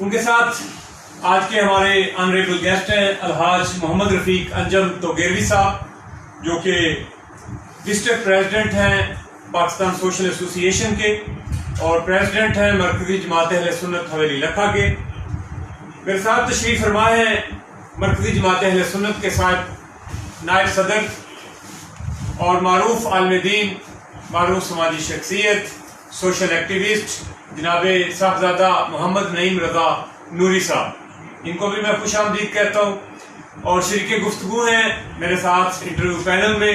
ان کے ساتھ آج کے ہمارے آنریبل گیسٹ ہیں الحاج محمد رفیق انجم توگیروی صاحب، جو کہ ڈسٹرکٹ پریزیڈنٹ ہیں پاکستان سوشل ایسوسی ایشن کے اور پریزیڈنٹ ہیں مرکزی جماعت اہل سنت حویلی لکھا کے۔ میرے ساتھ تشریف فرما ہیں مرکزی جماعت اہل سنت کے ساتھ نائب صدر اور معروف عالم دین، معروف سماجی شخصیت، سوشل ایکٹیوسٹ جناب صاحبزادہ محمد نعیم رضا نوری صاحب، ان کو بھی میں خوش آمدید کہتا ہوں۔ اور شریک گفتگو ہیں میرے ساتھ انٹرویو پینل میں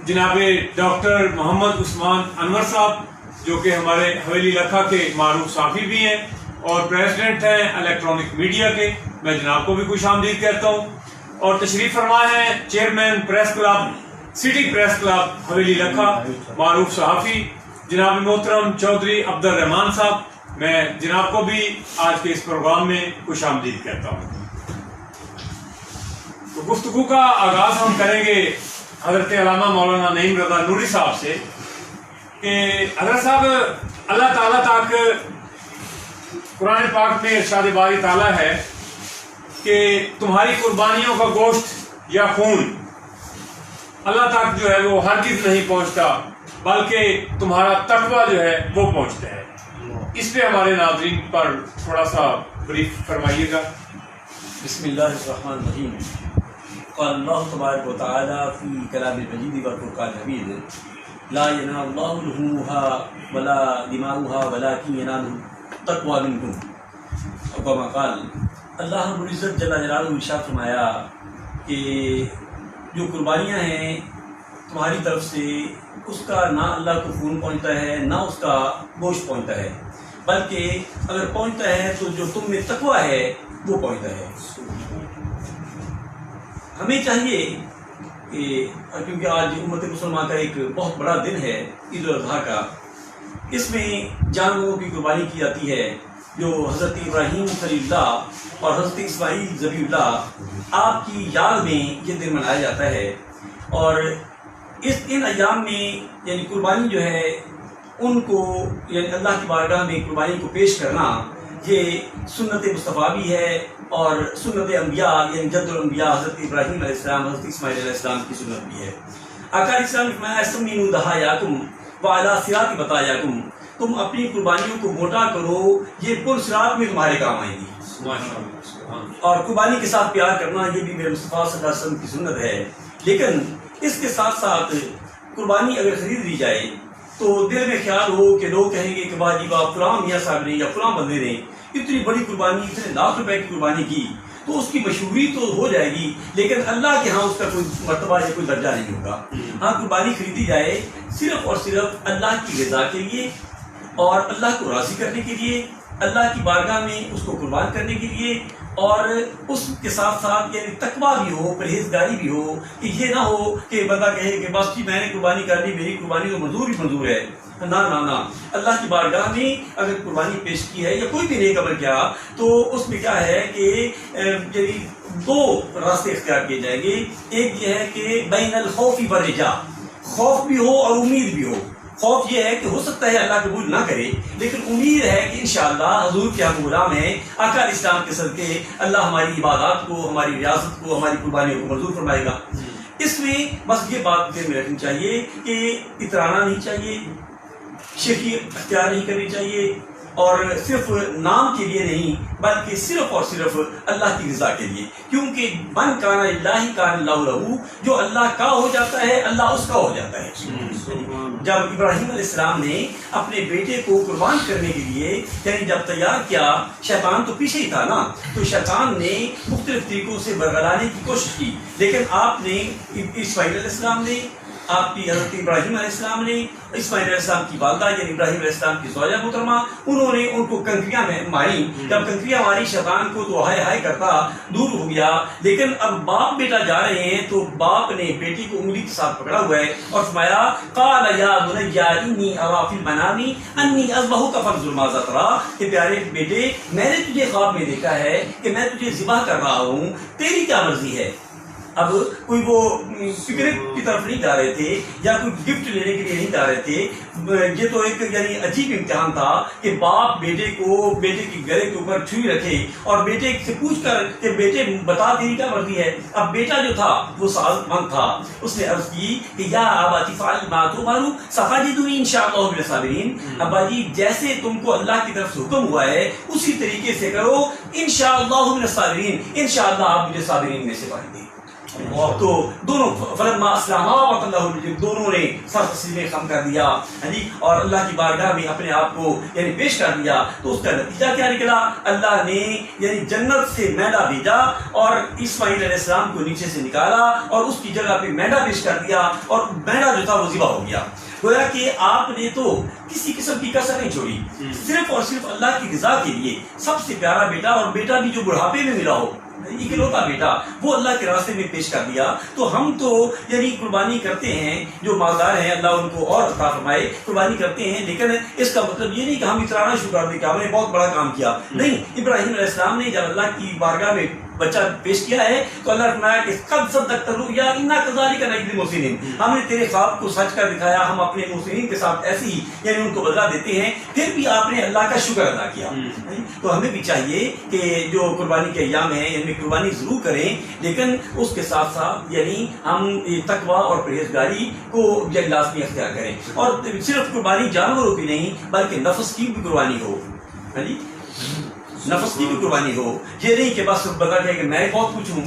جناب ڈاکٹر محمد عثمان انور صاحب، جو کہ ہمارے حویلی لکھا کے معروف صحافی بھی ہیں اور پریزیڈنٹ ہیں الیکٹرانک میڈیا کے، میں جناب کو بھی خوش آمدید کہتا ہوں۔ اور تشریف فرما ہے chairman press club, city press club Haveli Lakha, معروف صحافی جناب محترم چودھری عبد الرحمان صاحب، میں جناب کو بھی آج کے اس پروگرام میں خوش آمدید کہتا ہوں۔ تو گفتگو کا آغاز ہم کریں گے حضرت علامہ مولانا نعیم رضا نوری صاحب سے کہ حضرت صاحب، اللہ تعالیٰ تک قرآن پاک میں ارشاد باری تعالیٰ ہے کہ تمہاری قربانیوں کا گوشت یا خون اللہ تک جو ہے وہ ہرگز نہیں پہنچتا، بلکہ تمہارا تقویٰ جو ہے وہ پہنچتا ہے۔ اس پہ ہمارے ناظرین پر تھوڑا سا بریف فرمائیے گا۔ بسم اللہ الرحمن الرحیم۔ قال اللہ تبارک و تعالی فی کلام المجید والفرقان الحمید لا ینال اللہ لحومها ولا دماؤها ولکن ینالہ التقوی منکم، اور کما قال اللہ رب العزت جل جلالہ ارشاد فرمایا کہ جو قربانیاں ہیں تمہاری طرف سے، اس کا نہ اللہ کو خون پہنچتا ہے نہ اس کا گوشت پہنچتا ہے، بلکہ اگر پہنچتا ہے تو جو تم میں تقویٰ ہے وہ پہنچتا ہے۔ ہمیں چاہیے کہ کیونکہ آج امت مسلمہ کا ایک بہت بڑا دن ہے عید الاضحیٰ کا، اس میں جانوروں کی قربانی کی جاتی ہے، جو حضرت ابراہیم خلیل اللہ اور حضرت اسماعیل ذبیح اللہ آپ کی یاد میں یہ دن منایا جاتا ہے۔ اور ان ایام میں یعنی قربانی جو ہے ان کو یعنی اللہ کی بارگاہ میں قربانی کو پیش کرنا، یہ سنت مصطفیٰ بھی ہے اور سنت انبیاء یعنی جد الانبیاء حضرت ابراہیم علیہ السلام، حضرت اسماعیل علیہ السلام کی سنت بھی ہے۔ آقا علیہ السلام نے فرمایا سمینوا ضحایاکم وعلی صراط بطایاکم، تم اپنی قربانیوں کو موٹا کرو، یہ پل صراط میں تمہارے کام آئیں گی۔ اور قربانی کے ساتھ پیار کرنا یہ بھی میرے مصطفیٰ صلی اللہ علیہ وسلم کی سنت ہے۔ لیکن اس کے ساتھ ساتھ قربانی اگر خرید لی جائے تو دل میں خیال ہو کہ لوگ کہیں گے کہ واجب آپ فلاں میاں صاحب نے یا فلاں بندے نے اتنی بڑی قربانی، اتنے لاکھ روپے کی قربانی کی، تو اس کی مشہوری تو ہو جائے گی لیکن اللہ کے ہاں اس کا کوئی مرتبہ یا کوئی درجہ نہیں ہوگا۔ ہاں قربانی خریدی جائے صرف اور صرف اللہ کی رضا کے لیے اور اللہ کو راضی کرنے کے لیے، اللہ کی بارگاہ میں اس کو قربان کرنے کے لیے، اور اس کے ساتھ ساتھ یعنی تقویٰ بھی ہو، پرہیزگاری بھی ہو، کہ یہ نہ ہو کہ بندہ کہے کہ بس جی میں نے قربانی کر لی، میری قربانی تو منظور ہی منظور ہے۔ نہ نہ نہ، اللہ کی بارگاہ میں اگر قربانی پیش کی ہے یا کوئی بھی نیک عمل کیا تو اس میں کیا ہے کہ یعنی دو راستے اختیار کیے جائیں گے۔ ایک یہ ہے کہ بین الخوف والرجاء، خوف بھی ہو اور امید بھی ہو۔ خوف یہ ہے کہ ہو سکتا ہے اللہ قبول نہ کرے، لیکن امید ہے کہ انشاءاللہ حضور کے ہم غلام ہیں، آقا علیہ السلام کے صدقے اللہ ہماری عبادات کو، ہماری ریاضت کو، ہماری قربانیوں کو منظور فرمائے گا۔ اس میں بس یہ بات ذہن میں رکھنی چاہیے کہ اترانا نہیں چاہیے، شرکی اختیار نہیں کرنی چاہیے، اور صرف نام کے لیے نہیں بلکہ صرف اور صرف اللہ کی رضا کے لیے، کیونکہ من کان للہ کان اللہ لہ، جو اللہ کا ہو جاتا ہے اللہ اس کا ہو جاتا ہے۔ جب ابراہیم علیہ السلام نے اپنے بیٹے کو قربان کرنے کے لیے یعنی جب تیار کیا، شیطان تو پیچھے ہی تھا نا، تو شیطان نے مختلف طریقوں سے برگلانے کی کوشش کی، لیکن آپ نے اسماعیل علیہ السلام نے، آپ کی حضرت ابراہیم علیہ السلام نے، اسماعیل علیہ السلام کی والدہ یعنی ابراہیم علیہ السلام کی زوجہ محترمہ، انہوں نے ان کو کنکریاں میں ماری۔ جب کنکریاں ماری شیطان کو تو ہائے ہائے کرتا دور ہو گیا، لیکن اب باپ بیٹا جا رہے ہیں تو باپ نے بیٹی کو انگلی کے ساتھ پکڑا ہوا ہے اور فرمایا قال یا بنی انی اری فی المنام انی اذبحک فانظر ماذا تری، کہ پیارے بیٹے میں نے تجھے خواب میں دیکھا ہے کہ میں تجھے ذبح کر رہا ہوں، تیری کیا مرضی ہے؟ اب کوئی وہ پکنک کی طرف نہیں جا رہے تھے یا کوئی گفٹ لینے کے لیے نہیں جا رہے تھے. یہ تو ایک یعنی عجیب امتحان تھا کہ باپ بیٹے کے گلے کے اوپر چھری رکھے اور بیٹے سے پوچھ کر کہ بیٹے بتا تیری کیا مرضی ہے. اب بیٹا جو تھا وہ سعادت مند تھا, اس نے عرض کی کہ یا اباتی فعل ما تؤمر ستجدنی ان شاء اللہ من الصابرین. ابا جی جیسے تم کو اللہ کی طرف سے حکم ہوا ہے اسی طریقے سے کرو, ان شاء اللہ من الصابرین, ان شاء اللہ آپ مجھے صابرین میں سے پائیں گے. تو دونوں فلما اسلما وتلہ دونوں نے سر تسلیم خم کر دیا اور اللہ کی بارگاہ میں اپنے آپ کو یعنی پیش کر دیا. تو اس کا نتیجہ کیا نکلا؟ اللہ نے یعنی جنت سے مینڈا بھیجا اور اسماعیل علیہ السلام کو نیچے سے نکالا اور اس کی جگہ پہ مینڈا پیش کر دیا اور مینڈا جو تھا وہ ذبح ہو گیا. گویا کہ آپ نے تو کسی قسم کی کسر نہیں چھوڑی, صرف اور صرف اللہ کی رضا کے لیے سب سے پیارا بیٹا, اور بیٹا بھی جو بڑھاپے میں ملا ہو, اکلوتا بیٹا, وہ اللہ کے راستے میں پیش کر دیا. تو ہم تو یعنی قربانی کرتے ہیں, جو مالدار ہیں اللہ ان کو اور عطا فرمائے, قربانی کرتے ہیں, لیکن اس کا مطلب یہ نہیں کہ ہم اترانا شروع کر دیں کہ ہم نے بہت بڑا کام کیا. نہیں, ابراہیم علیہ السلام نے جب اللہ کی بارگاہ میں بچہ پیش کیا ہے تو اللہ نے فرمایا کہ قد صدقت الرؤیا انا کذالک نجزی المحسنین, ہم نے تیرے خواب کو سچ کر دکھایا, ہم اپنے محسنین کے ساتھ ایسے ہی یعنی ان کو بدلہ دیتے ہیں. پھر بھی آپ نے اللہ کا شکر ادا کیا. تو ہمیں بھی چاہیے کہ جو قربانی کے ایام ہیں ان میں قربانی ضرور کریں, لیکن اس کے ساتھ ساتھ یعنی ہم تقویٰ اور پرہیزگاری کو لازمی اختیار کریں. اور صرف قربانی جانوروں کی نہیں بلکہ نفس کی بھی قربانی ہو, نفس کی بھی قربانی ہو. یہ نہیں کہ بس بتا دیا کہ میں بہت کچھ ہوں,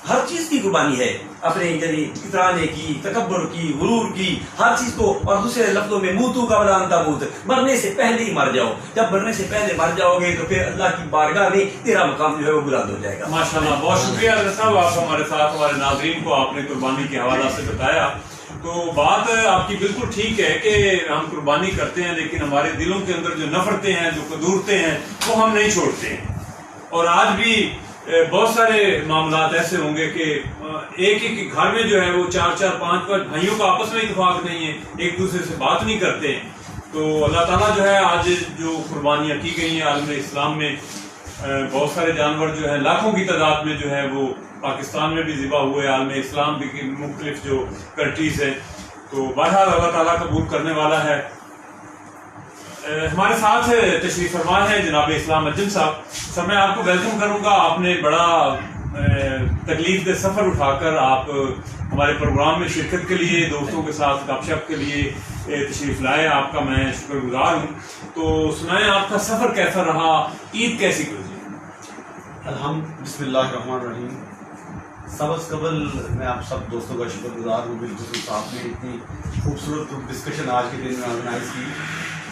ہر چیز کی قربانی ہے, اپنے یعنی اترانے کی, تکبر کی, غرور کی, ہر چیز کو. اور دوسرے لفظوں میں موتو قبل ان تموت, مرنے سے پہلے ہی مر جاؤ. جب مرنے سے پہلے مر جاؤ گے تو پھر اللہ کی بارگاہ میں تیرا مقام جو ہے وہ بلند ہو جائے گا. ماشاءاللہ, بہت شکریہ حضرت صاحب, آپ ہمارے ساتھ ہمارے ناظرین کو آپ نے قربانی کے حوالہ سے بتایا. تو بات آپ کی بالکل ٹھیک ہے کہ ہم قربانی کرتے ہیں لیکن ہمارے دلوں کے اندر جو نفرتیں ہیں, جو قدورتیں ہیں, وہ ہم نہیں چھوڑتے ہیں. اور آج بھی بہت سارے معاملات ایسے ہوں گے کہ ایک ایک گھر میں جو ہے وہ 4-4 5-5 بھائیوں کا آپس میں اتفاق نہیں ہے, ایک دوسرے سے بات نہیں کرتے. تو اللہ تعالیٰ جو ہے آج جو قربانیاں کی گئی ہیں عالم اسلام میں, بہت سارے جانور جو ہے لاکھوں کی تعداد میں جو ہے وہ پاکستان میں بھی ذبح ہوئے, عالم اسلام بھی مختلف جو کنٹریز ہیں. تو بہرحال اللہ تعالیٰ قبول کرنے والا ہے. ہمارے ساتھ تشریف فرما ہے جناب اسلام اجم صاحب. سر میں آپ کو ویلکم کروں گا. آپ نے بڑا تکلیف دہ سفر اٹھا کر آپ ہمارے پروگرام میں شرکت کے لیے, دوستوں کے ساتھ گپ شپ کے لیے تشریف لائے. آپ کا میں شکر گزار ہوں. تو سنائیں آپ کا سفر کیسا رہا, عید کیسی گزری؟ بسم اللہ الرحمن الرحیم. سب از قبل میں آپ سب دوستوں کا شکر گزار ہوں, بالخصوص آپ نے اتنی خوبصورت ڈسکشن آج کے دن میں آرگنائز کی,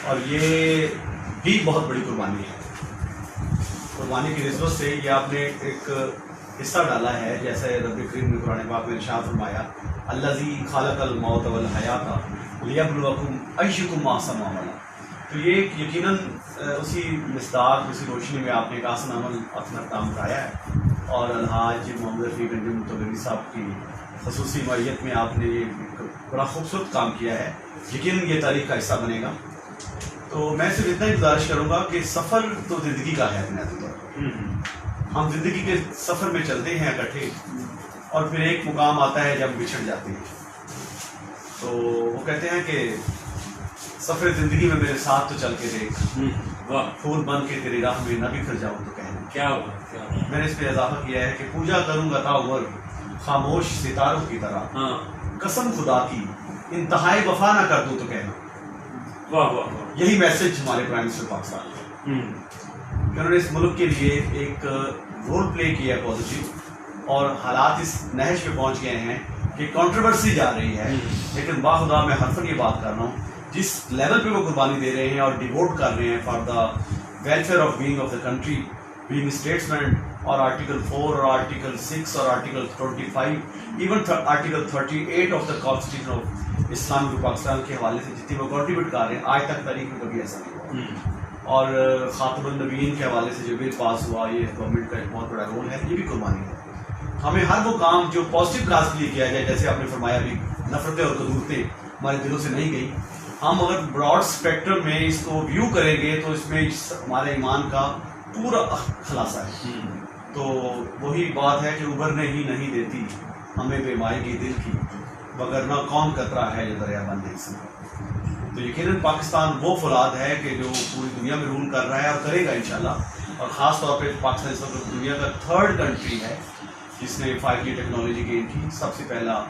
اور یہ بھی بہت بڑی قربانی ہے. قربانی کی نسبت سے یہ آپ نے ایک حصہ ڈالا ہے, جیسے رب کریم نے قرآن پاک میں ارشاد فرمایا الذی خلق الموت والحیات لیبلوکم ایکم احسن عملا. تو یہ یقیناً اسی مصداق, اسی روشنی میں آپ نے ایک آسن عمل اپنا کام کرایا ہے. اور الحاج محمد رفیق انجم توگیروی صاحب کی خصوصی معیت میں آپ نے یہ بڑا خوبصورت کام کیا ہے. یقیناً یہ تاریخ کا حصہ بنے گا. تو میں صرف اتنا ہی گزارش کروں گا کہ سفر تو زندگی کا ہے بنیادی طور پر. ہم زندگی کے سفر میں چلتے ہیں اکٹھے, اور پھر ایک مقام آتا ہے جب بچھڑ جاتے ہیں. تو وہ کہتے ہیں کہ سفر زندگی میں میرے ساتھ تو چل کے دیکھ, پھول بن کے تیری راہ میں نہ بکھر جاؤں تو کہنا. کیا میں نے اس پہ اضافہ کیا ہے کہ پوجا کروں گا تا عمر خاموش ستاروں کی طرح, قسم خدا کی انتہائی وفا نہ کر دوں تو کہنا. یہی میسج ہمارے پرائم منسٹر پاکستان کا, کہ انہوں نے اس ملک کے لیے ایک رول پلے کیا ہے پازیٹیو, اور حالات اس نہج پہ پہنچ گئے ہیں کہ کنٹروورسی جا رہی ہے. لیکن باخدا میں حرفن یہ بات کر رہا ہوں, جس لیول پہ وہ قربانی دے رہے ہیں اور ڈیووٹ کر رہے ہیں for the welfare of being of the country, being statesman, اور آرٹیکل 4 اور آرٹیکل 6 اور article 25, even article 38 of the constitution of Islam Pakistan کے حوالے سے جتنی وہ کنٹریبیوٹ کر رہے ہیں, آج تک تاریخ میں کبھی ایسا نہیں ہوا. اور خاتم النبیین کے حوالے سے جو بل پاس ہوا, یہ گورنمنٹ کا ایک بہت بڑا رول ہے. یہ بھی قربانی ہے. ہمیں ہر وہ کام جو پازیٹیو کلاس کے لیے کیا جائے, جیسے آپ نے فرمایا بھی نفرتیں اور قدورتیں ہمارے دلوں سے نہیں گئی. ہم اگر براڈ اسپیکٹرم میں اس کو ویو کریں گے تو اس میں ہمارے ایمان کا پورا خلاصہ ہے. تو وہی بات ہے کہ ابھرنے ہی نہیں دیتی ہمیں بے مائگی دل کی، وگرنہ کون قطرہ ہے جو دریا بن نہیں سکتا۔ تو یقیناً پاکستان وہ فولاد ہے کہ جو پوری دنیا میں رول کر رہا ہے اور کرے گا انشاءاللہ، اور خاص طور پہ پاکستان اس وقت دنیا کا 3rd کنٹری ہے جس نے 5G ٹیکنالوجی گین کی۔ سب سے پہلا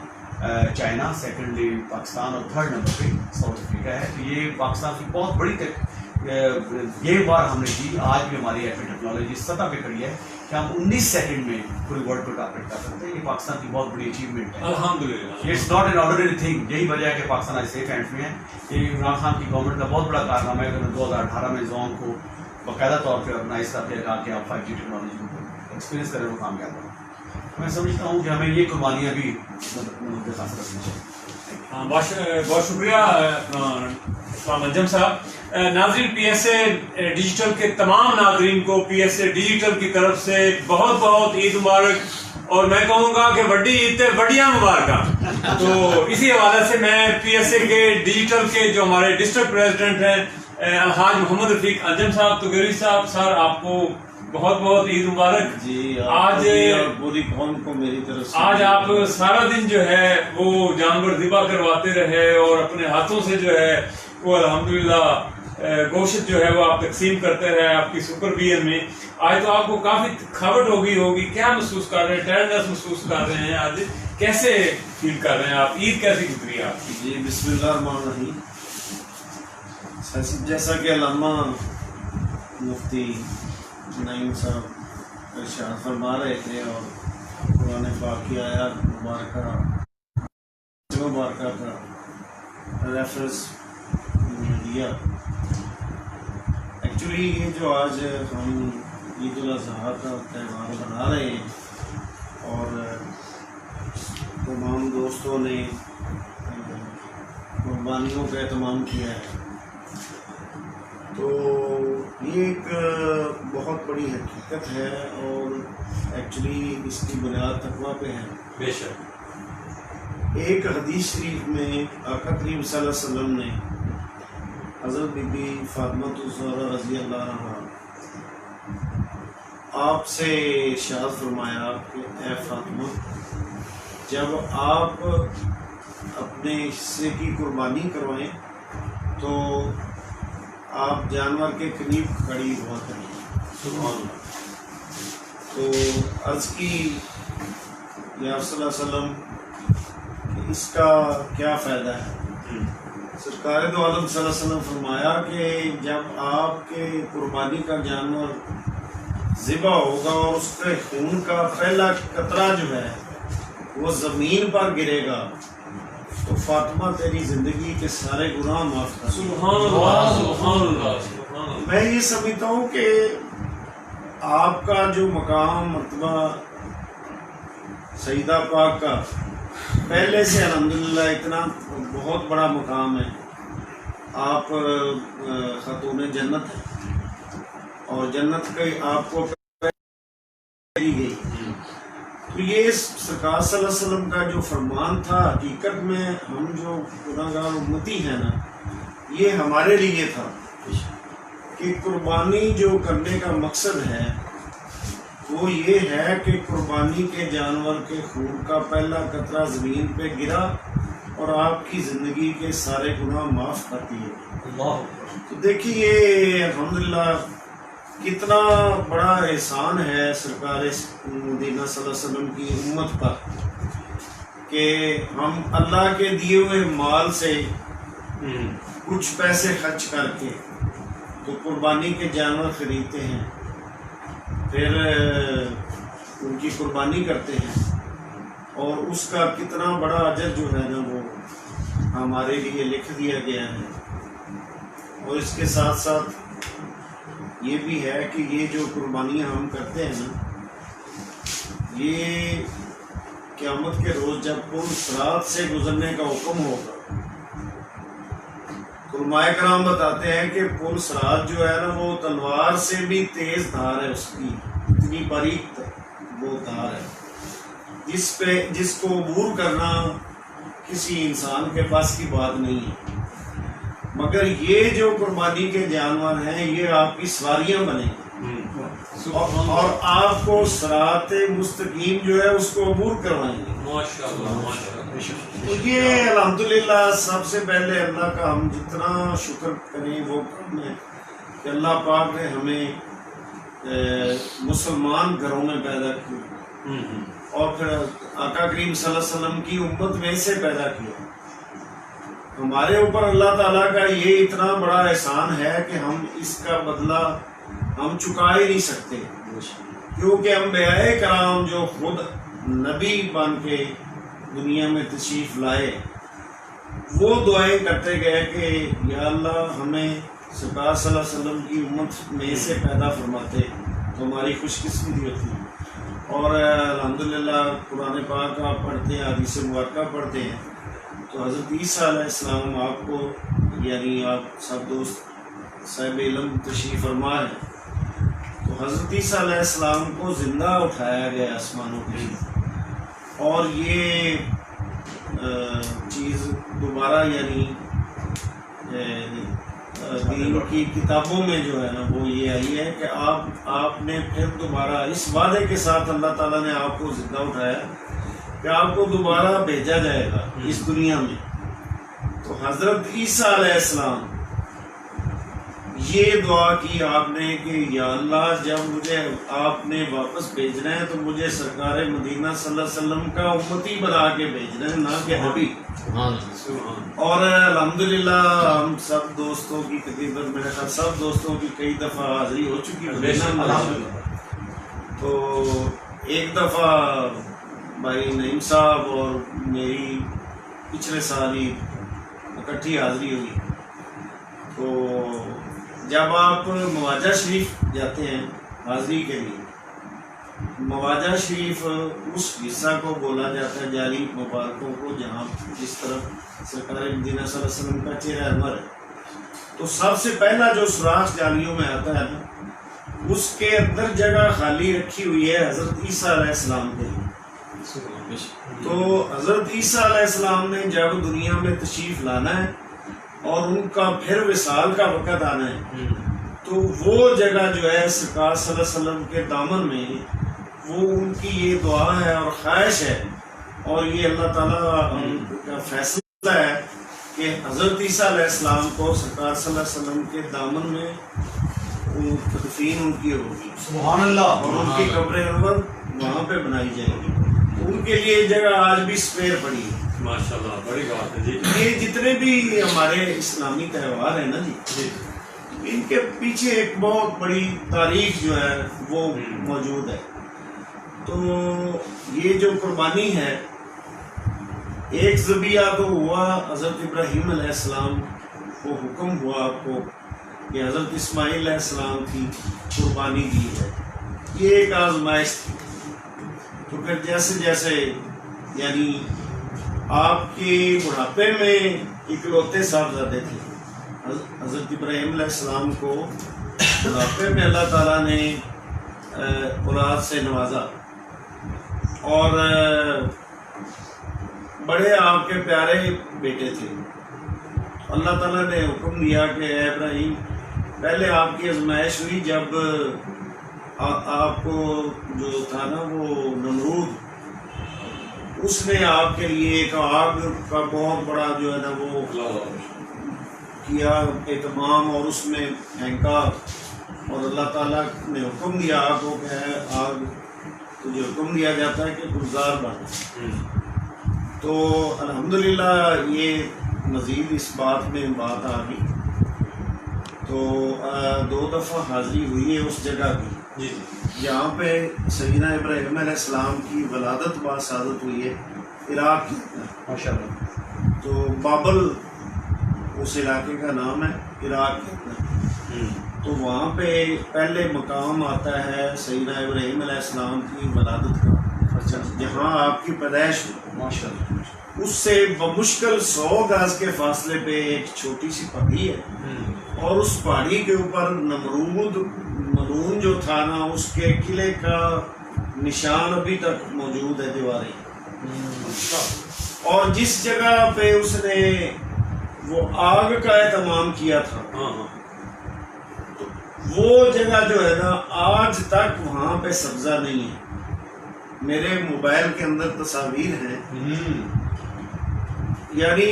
چائنا، سیکنڈلی پاکستان، اور 3rd نمبر پہ ساؤتھ افریقہ ہے۔ تو یہ پاکستان کی بہت بڑی یہ بار ہم نے کی، آج بھی ہماری ایٹمی ٹیکنالوجی سطح پہ کھڑی ہے کہ ہم 19 سیکنڈ میں پورے ورلڈ کو ٹارگیٹ کر سکتے ہیں۔ یہ پاکستان کی بہت بڑی اچیومنٹ ہے، الحمدللہ۔ It's not an ordinary thing. یہی وجہ ہے کہ پاکستان آج سیف ہینڈس میں ہے۔ یہ عمران خان کی گورنمنٹ کا بہت بڑا کارنامہ ہے کہ 2018 میں زون کو باقاعدہ طور پہ آرگنائز کرتے ہیں کہ آپ 5G ٹیکنالوجی کو ایکسپیرینس کریں، وہ کامیاب ہوں۔ میں سمجھتا ہوں کہ ہمیں یہ قربانیاں بھی مد خاص رکھنی چاہیے۔ بہت شکریہ اسلام انجم صاحب۔ ناظرین، پی ایس اے ڈیجیٹل کے تمام ناظرین کو پی ایس اے ڈیجیٹل کی طرف سے بہت بہت عید مبارک، اور میں کہوں گا کہ بڑی عید تے بڑیاں مبارکاں۔ تو اسی حوالے سے میں پی ایس اے کے ڈیجیٹل کے جو ہمارے ڈسٹرکٹ پریزیڈنٹ ہیں الحاج محمد رفیق انجم صاحب توگیروی صاحب، سر آپ کو بہت بہت عید مبارک۔ جی، آج پوری قوم کو میری طرف سے آج آپ سارا دن جو ہے وہ جانور ذبح کرواتے رہے اور اپنے ہاتھوں سے جو ہے وہ الحمدللہ گوشت جو ہے وہ آپ تقسیم کرتے رہے آپ کی سپر بی ایم میں۔ آج تو آپ کو کافی تھکاوٹ ہو گئی ہوگی، کیا محسوس کر رہے ہیں؟ ٹائرڈنس محسوس کر رہے ہیں؟ آج کیسے فیل کر رہے ہیں آپ؟ عید کیسی گزری آپ کی؟ جی، بسم اللہ الرحمن الرحیم۔ جیسا کہ علامہ مفتی نعیم صاحب ارشاد فرما رہے تھے اور قرآن پاک کی آیات مبارکہ کا ریفرنس دیا۔ ایکچولی یہ جو آج ہم عید الاضحیٰ کا تہوار بنا رہے ہیں اور تمام دوستوں نے قربانیوں کا اہتمام کیا ہے، تو یہ ایک بہت بڑی حقیقت ہے اور ایکچولی اس کی بنیاد تقویٰ پہ ہے۔ بے شک۔ ایک حدیث شریف میں آقا کریم صلی اللہ علیہ وسلم نے حضرت بی بی فاطمہ الزہرا رضی اللہ عنہا آپ سے ارشاد فرمایا کہ اے فاطمہ، جب آپ اپنے حصے کی قربانی کروائیں تو آپ جانور کے قریب کھڑی ہوا کریں۔ تو عرض کی یا صلی اللہ علیہ وسلم کہ اس کا کیا فائدہ ہے؟ سرکار دو عالم صلی اللہ علیہ وسلم فرمایا کہ جب آپ کے قربانی کا جانور ذبح ہوگا اور اس کے خون کا پہلا قطرہ جو ہے وہ زمین پر گرے گا تو فاطمہ تیری زندگی کے سارے گناہ معاف کر۔ سبحان اللہ، سبحان اللہ، سبحان اللہ۔ میں یہ سمجھتا ہوں کہ آپ کا جو مقام مرتبہ سیدہ پاک کا پہلے سے الحمدللہ اتنا بہت بڑا مقام ہے، آپ خاتون جنت ہیں اور جنت کا آپ کو دی گئی۔ تو یہ سرکار صلی اللہ علیہ وسلم کا جو فرمان تھا، حقیقت میں ہم جو گناہ گار امتی ہیں نا، یہ ہمارے لیے تھا کہ قربانی جو کرنے کا مقصد ہے وہ یہ ہے کہ قربانی کے جانور کے خون کا پہلا قطرہ زمین پہ گرا اور آپ کی زندگی کے سارے گناہ معاف کر دیے۔ تو دیکھیے یہ الحمدللہ کتنا بڑا احسان ہے سرکار مدینہ صلی اللہ علیہ وسلم کی امت پر کہ ہم اللہ کے دیے ہوئے مال سے کچھ پیسے خرچ کر کے تو قربانی کے جانور خریدتے ہیں، پھر ان کی قربانی کرتے ہیں اور اس کا کتنا بڑا اجر جو ہے نا وہ ہمارے لیے لکھ دیا گیا ہے۔ اور اس کے ساتھ ساتھ یہ بھی ہے کہ یہ جو قربانیاں ہم کرتے ہیں نا، یہ قیامت کے روز جب پل صراط سے گزرنے کا حکم ہوگا، علماء کرام بتاتے ہیں کہ پل صراط جو ہے نا وہ تلوار سے بھی تیز دھار ہے، اس کی اتنی باریک وہ دھار ہے جس کو عبور کرنا کسی انسان کے پاس کی بات نہیں ہے، مگر یہ جو قربانی کے جانور ہیں یہ آپ کی سواریاں بنیں گے۔ اور آپ کو صراط مستقیم جو ہے اس کو عبور کروائیں گے. تو یہ الحمدللہ سب سے پہلے اللہ کا ہم جتنا شکر کریں وہ کم ہے کہ اللہ پاک نے ہمیں مسلمان گھروں میں پیدا کیا اور پھر آقا کریم صلی اللہ علیہ وسلم کی امت میں سے پیدا کیا. ہمارے اوپر اللہ تعالیٰ کا یہ اتنا بڑا احسان ہے کہ ہم اس کا بدلہ ہم چکا ہی نہیں سکتے، کیونکہ انبیاء کرام جو خود نبی بن کے دنیا میں تشریف لائے وہ دعائیں کرتے گئے کہ یا اللہ ہمیں سرکار صلی اللہ علیہ وسلم کی امت میں سے پیدا فرماتے تو ہماری خوش قسمتی ہوتی. اور الحمدللہ قرآن پاک آپ پڑھتے ہیں، حدیث مبارکہ پڑھتے ہیں تو حضرت عیسیٰ علیہ السلام آپ کو یعنی آپ سب دوست صاحب علم تشریف فرما ہے تو حضرت عیسیٰ علیہ السلام کو زندہ اٹھایا گیا آسمانوں کی، اور یہ چیز دوبارہ یعنی دین کی کتابوں میں جو ہے نا وہ یہ آئی ہے کہ آپ نے پھر دوبارہ اس وعدے کے ساتھ اللہ تعالیٰ نے آپ کو زندہ اٹھایا کہ آپ کو دوبارہ بھیجا جائے گا اس دنیا میں. تو حضرت عیسیٰ علیہ السلام یہ دعا کی آپ نے کہ یا اللہ جب مجھے آپ نے واپس بھیجنا ہے تو مجھے سرکار مدینہ صلی اللہ علیہ وسلم کا امتی بنا کے بھیجنا ہے، نہ کہ نبی. اور الحمدللہ ہم سب دوستوں کی تقریباً میرے خیال سب دوستوں کی کئی دفعہ حاضری ہو چکی ہے. تو ایک دفعہ بھائی نعیم صاحب اور میری پچھلے سال ہی اکٹھی حاضری ہوئی. تو جب آپ مواجہ شریف جاتے ہیں حاضری کے لیے، مواجہ شریف اس حصہ کو بولا جاتا ہے جعلی مبارکوں کو جہاں جس طرف سرکار مدینہ صلی اللہ علیہ وسلم کا چہرہ انور ہے. تو سب سے پہلا جو سوراخ جعلیوں میں آتا ہے نا اس کے اندر جگہ خالی رکھی ہوئی ہے حضرت عیسیٰ علیہ السلام کے لیے. تو حضرت عیسیٰ علیہ السلام نے جب دنیا میں تشریف لانا ہے اور ان کا پھر وصال کا وقت آنا ہے تو وہ جگہ جو ہے سرکار صلی اللہ علیہ وسلم کے دامن میں وہ ان کی یہ دعا ہے اور خواہش ہے اور یہ اللہ تعالیٰ کا فیصلہ ہے کہ حضرت عیسیٰ علیہ السلام کو سرکار صلی اللہ علیہ وسلم کے دامن میں تدفین ان کی ہوگی. سبحان اللہ. اور ان کی قبر انور وہاں پہ بنائی جائے گی. ان کے لیے جگہ آج بھی سپیئر پڑی ہے. ماشاءاللہ بڑی بات ہے جی. یہ جتنے بھی ہمارے اسلامی تہوار ہیں نا جی ان کے پیچھے ایک بہت بڑی تاریخ جو ہے وہ موجود ہے. تو یہ جو قربانی ہے ایک ذبیحہ تو ہوا حضرت ابراہیم علیہ السلام کو حکم ہوا آپ کو کہ حضرت اسماعیل علیہ السلام کی قربانی دی ہے. یہ ایک آزمائش تھی. تو پھر جیسے جیسے یعنی آپ کے بڑھاپے میں اکلوتے صاحبزادے تھے حضرت ابراہیم علیہ السلام کو بڑھاپے میں اللہ تعالیٰ نے اولاد سے نوازا اور بڑے آپ کے پیارے بیٹے تھے. اللہ تعالیٰ نے حکم دیا کہ اے ابراہیم پہلے آپ کی آزمائش ہوئی جب آپ کو جو تھا نا وہ نمرود اس نے آپ کے لیے ایک آگ کا بہت بڑا جو ہے نا وہ کیا اہتمام اور اس میں پھینکا اور اللہ تعالیٰ نے حکم دیا آگ کو کہ آگ تجھے حکم دیا جاتا ہے کہ گلزار بن. تو الحمدللہ یہ مزید اس بات میں بات آ گئی. تو 2 دفعہ حاضری ہوئی ہے اس جگہ کی جہاں پہ سیدنا ابراہیم علیہ السلام کی ولادت باسعادت ہوئی ہے عراق کے اندر ماشاءاللہ. تو بابل اس علاقے کا نام ہے عراق کے اندر. تو وہاں پہ پہلے مقام آتا ہے سیدنا ابراہیم علیہ السلام کی ولادت کا جہاں آپ کی پیدائش ہوئی ماشاءاللہ. اس سے بمشکل 100 گز کے فاصلے پہ ایک چھوٹی سی پہاڑی ہے اور اس پہاڑی کے اوپر نمرود ملون جو تھا نا اس کے قلعے کا نشان ابھی تک موجود ہے دیواریں. اور جس جگہ پہ اس نے وہ آگ کا اہتمام کیا تھا تو وہ جگہ جو ہے نا آج تک وہاں پہ سبزہ نہیں ہے. میرے موبائل کے اندر تصاویر ہیں، یعنی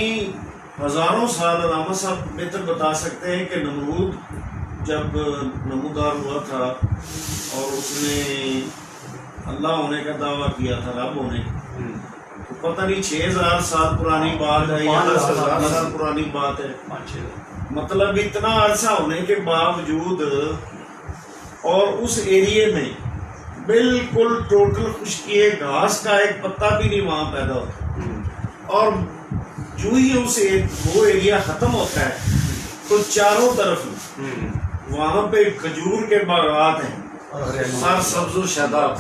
ہزاروں سال علامہ صاحب بہتر بتا سکتے ہیں کہ نمرود جب نمودار ہوا تھا اور اس نے اللہ ہونے کا دعویٰ کیا تھا، رب ہونے کا، تو پتہ نہیں 6000 سال پرانی بات ہے یا 10,000 سال پرانی بات ہے. مطلب اتنا عرصہ ہونے کے باوجود اور اس ایریے میں بالکل ٹوٹل خشکی ہے، گھاس کا ایک پتا بھی نہیں وہاں پیدا ہوتا. اور جو ہی وہ ایریا ختم ہوتا ہے تو چاروں طرف وہاں پہ کھجور کے باغات ہیں، سر سبز و شاداب.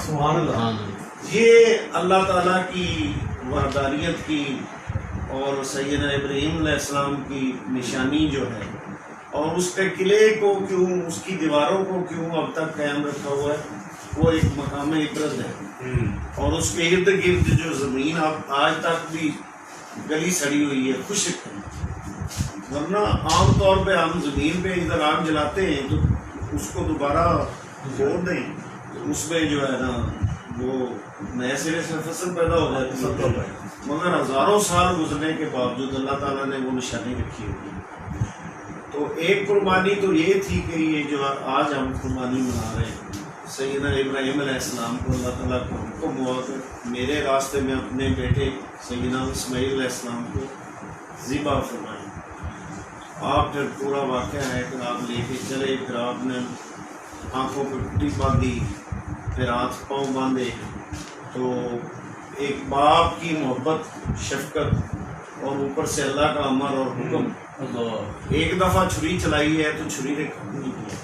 یہ اللہ تعالیٰ کی وحدانیت کی اور سیدنا ابراہیم علیہ السلام کی نشانی جو ہے، اور اس کے قلعے کو کیوں، اس کی دیواروں کو کیوں اب تک قائم رکھا ہوا ہے، وہ ایک مقام عبرت ہے. اور اس کے ارد گرد جو زمین اب آج تک بھی گلی سڑی ہوئی ہے، خشک ہے. ورنہ عام طور پہ ہم زمین پہ ادھر آگ جلاتے ہیں تو اس کو دوبارہ چھوڑ دیں تو اس میں جو ہے نا وہ نئے سرے سے فصل پیدا ہو جاتی ہے. مگر ہزاروں سال گزرنے کے باوجود اللہ تعالیٰ نے وہ نشانی رکھی ہوئی. تو ایک قربانی تو یہ تھی کہ یہ جو آج ہم قربانی منا رہے ہیں، سیدنا ابراہیم علیہ السلام کو اللہ تعالیٰ کو حکم ہوا کہ میرے راستے میں اپنے بیٹے سیدنا اسماعیل علیہ السلام کو ذبح فرمائیں. آپ پھر پورا واقعہ ہے کہ آپ لے کے چلے، پھر آپ نے آنکھوں پہ پٹی باندھی، پھر ہاتھ پاؤں باندھے. تو ایک باپ کی محبت، شفقت اور اوپر سے اللہ کا امر اور حکم. ایک دفعہ چھری چلائی ہے تو چھری نے کام نہیں کیا.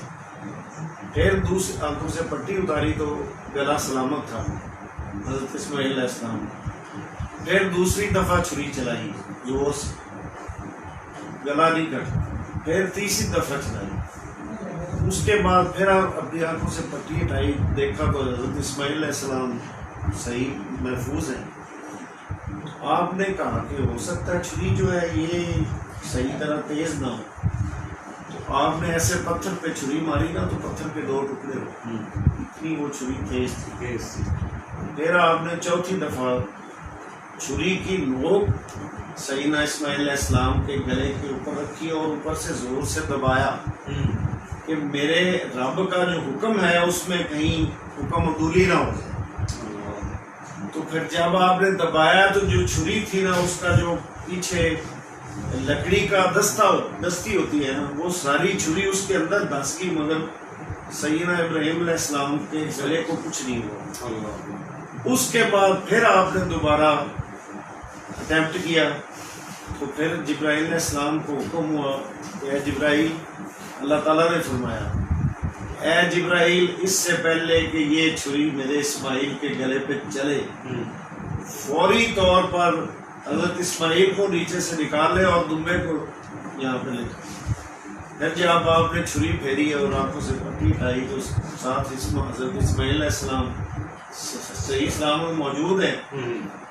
پھر دوسری آنکھوں سے پٹی اتاری تو گلا سلامت تھا حضرت اسماعیل علیہ السلام. پھر دوسری دفعہ چھری چلائی زور سے، گلا نہیں کٹا. پھر تیسری دفعہ چلائی. اس کے بعد پھر آپ اپنی آنکھوں سے پٹی ہٹائی، دیکھا تو حضرت اسماعیل علیہ السلام صحیح محفوظ ہے. آپ نے کہا کہ ہو سکتا ہے چھری جو ہے یہ صحیح طرح تیز نہ ہو. تو آپ نے ایسے پتھر پہ چھری ماری نا تو پتھر کے 2 ٹکڑے ہو، اتنی وہ چھری تیز تھی. پھر آپ نے چوتھی دفعہ چھری کی نوک سیدنا اسماعیل علیہ السلام کے گلے کے اوپر رکھی اور اوپر سے زور سے دبایا کہ میرے رب کا جو حکم ہے اس میں کہیں حکم عدولی نہ ہو جائے. تو پھر جب آپ نے دبایا تو جو چھری تھی نا اس کا جو پیچھے لکڑی کا دستی ہوتی ہے نا، وہ ساری چھری اس کے اندر دھس گئی، مگر سیدنا ابراہیم علیہ السلام کے گلے کو کچھ نہیں ہوا. اس کے بعد پھر آپ نے دوبارہ اٹیمپٹ کیا تو پھر جبرائیل علیہ السلام کو حکم ہوا کہ اے جبرائیل، اللہ تعالیٰ نے فرمایا اے جبرائیل اس سے پہلے کہ یہ چھری میرے اسماعیل کے گلے پہ چلے، فوری طور پر حضرت اسماعیل کو نیچے سے نکال لے اور دمبے کو یہاں پہ لے. پھر جب آپ نے چھری پھیری اور آنکھوں سے پٹی اٹھائی تو ساتھ حضرت اسماعیل علیہ السلام صحیح اسلام میں موجود ہے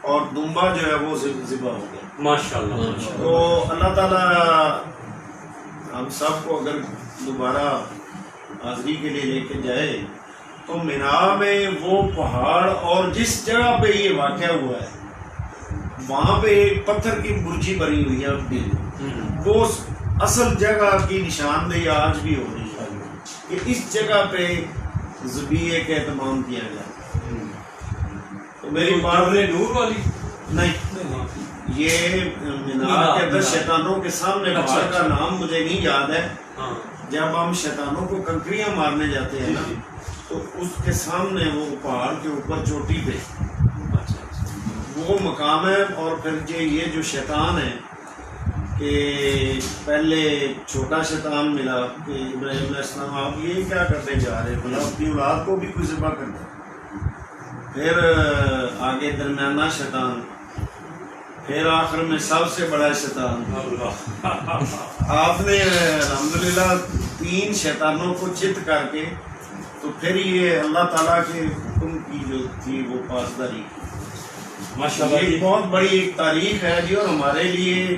اور دمبا جو ہے وہ ذبح ہو گیا. ماشاءاللہ. تو اللہ تعالیٰ ہم سب کو اگر دوبارہ حاضری کے لیے لے کے جائے تو مینا میں وہ پہاڑ اور جس جگہ پہ یہ واقعہ ہوا ہے وہاں پہ ایک پتھر کی برجی بنی ہوئی ہے اب بھی، وہ اصل جگہ کی نشاندہی آج بھی ہو رہی ہے کہ اس جگہ پہ ذبیحے کا اہتمام کیا جائے. تو میری بات نور والی نہیں، یہ مینار کے اندر شیطانوں کے سامنے پہاڑ کا نام مجھے نہیں یاد ہے. جب ہم شیطانوں کو کنکریاں مارنے جاتے ہیں نا تو اس کے سامنے وہ پہاڑ کے اوپر چوٹی پہ وہ مقام ہے. اور پھر یہ جو شیطان ہے کہ پہلے چھوٹا شیطان ملا کہ ابراہیم علیہ السلام آپ یہ کیا کرنے جا رہے ہیں، بھلا اپنی اولاد کو بھی کوئی ذبح کرتا ہے. پھر آگے درمیانہ شیطان، پھر آخر میں سب سے بڑا شیطان. آپ نے الحمدللہ 3 شیطانوں کو چت کر کے تو پھر یہ اللہ تعالیٰ کے حکم کی جو تھی وہ پاسداری. ماشاءاللہ یہ بہت بڑی ایک تاریخ ہے جی، اور ہمارے لیے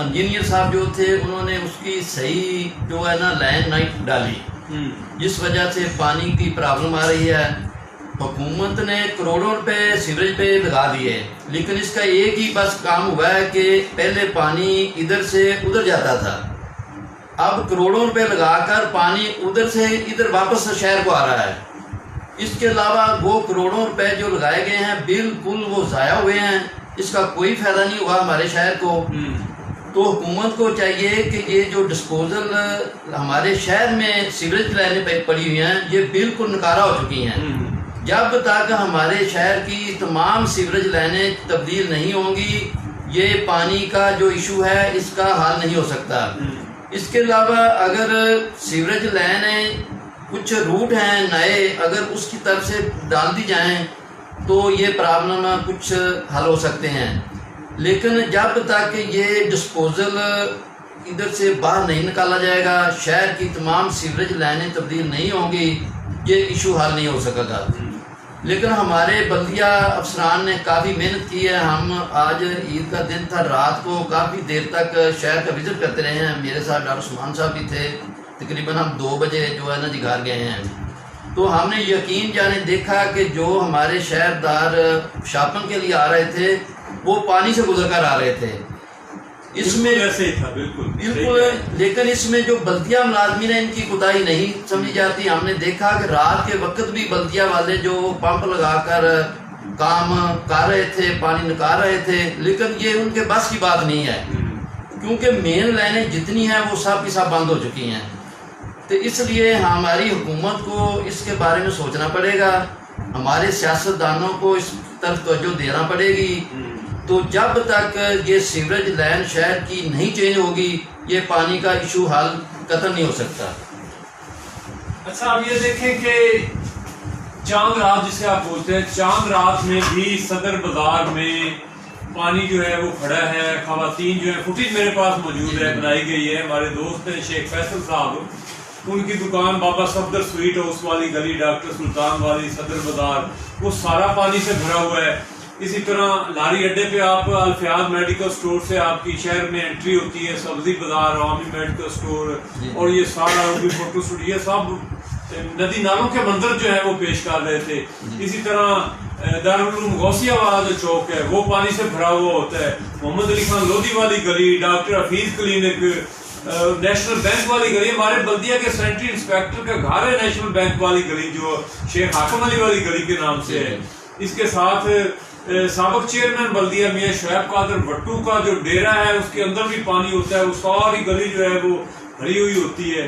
انجینئر صاحب جو تھے انہوں نے اس کی صحیح جو ہے نا لائن نہیں ڈالی، جس وجہ سے پانی کی پرابلم آ رہی ہے۔ حکومت نے کروڑوں روپے سیوریج پہ لگا دیے، لیکن اس کا ایک ہی بس کام ہوا ہے کہ پہلے پانی ادھر سے ادھر جاتا تھا، اب کروڑوں روپے لگا کر پانی ادھر سے ادھر واپس شہر کو آ رہا ہے۔ اس کے علاوہ وہ کروڑوں روپے جو لگائے گئے ہیں بالکل وہ ضائع ہوئے ہیں، اس کا کوئی فائدہ نہیں ہوا ہمارے شہر کو۔ تو حکومت کو چاہیے کہ یہ جو ڈسپوزل ہمارے شہر میں سیوریج لائنیں پڑی ہوئی ہیں یہ بالکل نکارہ ہو چکی ہیں۔ جب تک ہمارے شہر کی تمام سیوریج لائنیں تبدیل نہیں ہوں گی یہ پانی کا جو ایشو ہے اس کا حل نہیں ہو سکتا۔ اس کے علاوہ اگر سیوریج لائنیں کچھ روٹ ہیں نئے اگر اس کی طرف سے ڈال دی جائیں تو یہ پرابلم کچھ حل ہو سکتے ہیں، لیکن جب تک یہ ڈسپوزل ادھر سے باہر نہیں نکالا جائے گا، شہر کی تمام سیوریج لائنیں تبدیل نہیں ہوں گی، یہ ایشو حل نہیں ہو سکے گا۔ لیکن ہمارے بلدیہ افسران نے کافی محنت کی ہے۔ ہم آج عید کا دن تھا، رات کو کافی دیر تک شہر کا وزٹ کرتے رہے ہیں، میرے ساتھ ڈاکٹر عثمان صاحب بھی تھے، تقریباً ہم 2 بجے جو ہے نا گھر گئے ہیں۔ تو ہم نے یقین جانے دیکھا کہ جو ہمارے شہردار شاپنگ کے لیے آ رہے تھے وہ پانی سے گزر کر آ رہے تھے، اس میں ایسے ہی تھا بالکل، لیکن اس میں جو بلدیہ ملازمین ہیں ان کی کوتاہی نہیں سمجھی جاتی۔ ہم نے دیکھا کہ رات کے وقت بھی بلدیہ والے جو پمپ لگا کر کام کر رہے تھے، پانی نکال رہے تھے، لیکن یہ ان کے بس کی بات نہیں ہے کیونکہ مین لائنیں جتنی ہیں وہ سب کی سب بند ہو چکی ہیں۔ تو اس لیے ہماری حکومت کو اس کے بارے میں سوچنا پڑے گا، ہمارے سیاستدانوں کو اس طرف توجہ دینا پڑے گی۔ تو جب تک یہ سیوریج لائن شہر کی نہیں چینج ہوگی یہ پانی کا ایشو حل قطعاً نہیں ہو سکتا۔ اچھا اب یہ دیکھیں کہ چاند رات جسے آپ بولتے ہیں، چاند رات میں بھی صدر بازار میں پانی جو ہے وہ کھڑا ہے، خواتین جو ہے، فوٹیج میرے پاس موجود ہے، بنائی گئی ہے، ہمارے دوست ہیں شیخ فیصل صاحب، ان کی دکان بابا صفدر سویٹ ہاؤس والی گلی، ڈاکٹر سلطان والی، صدر بازار، وہ سارا پانی سے بھرا ہوا ہے۔ اسی طرح لاری اڈے پہ آپ الفیاض میڈیکل سٹور سے آپ کی شہر میں انٹری ہوتی ہے، سبزی بازار، عوامی میڈیکل سٹور، اور یہ سارا فوٹو سٹور، یہ سب ندی نالوں کے منظر جو ہے وہ پیش کر رہے تھے۔ اسی طرح دارالعلوم غوثیہ والا جو چوک ہے وہ پانی سے بھرا ہوا ہوتا ہے، محمد علی خان لودھی والی گلی، doctor Hafeez clinic, national bank والی گلی، ہمارے بلدیہ کے سینٹری انسپیکٹر کا گھر ہے نیشنل بینک والی گلی جو شیخ حاکم علی والی گلی کے نام سے ہے۔ اس کے ساتھ سابق چیئرمین بلدیہ میاں شعیب قادر بٹو کا جو ڈیرا ہے اس کے اندر بھی پانی ہوتا ہے، وہ ساری گلی جو ہے وہ بھری ہوئی ہوتی ہے۔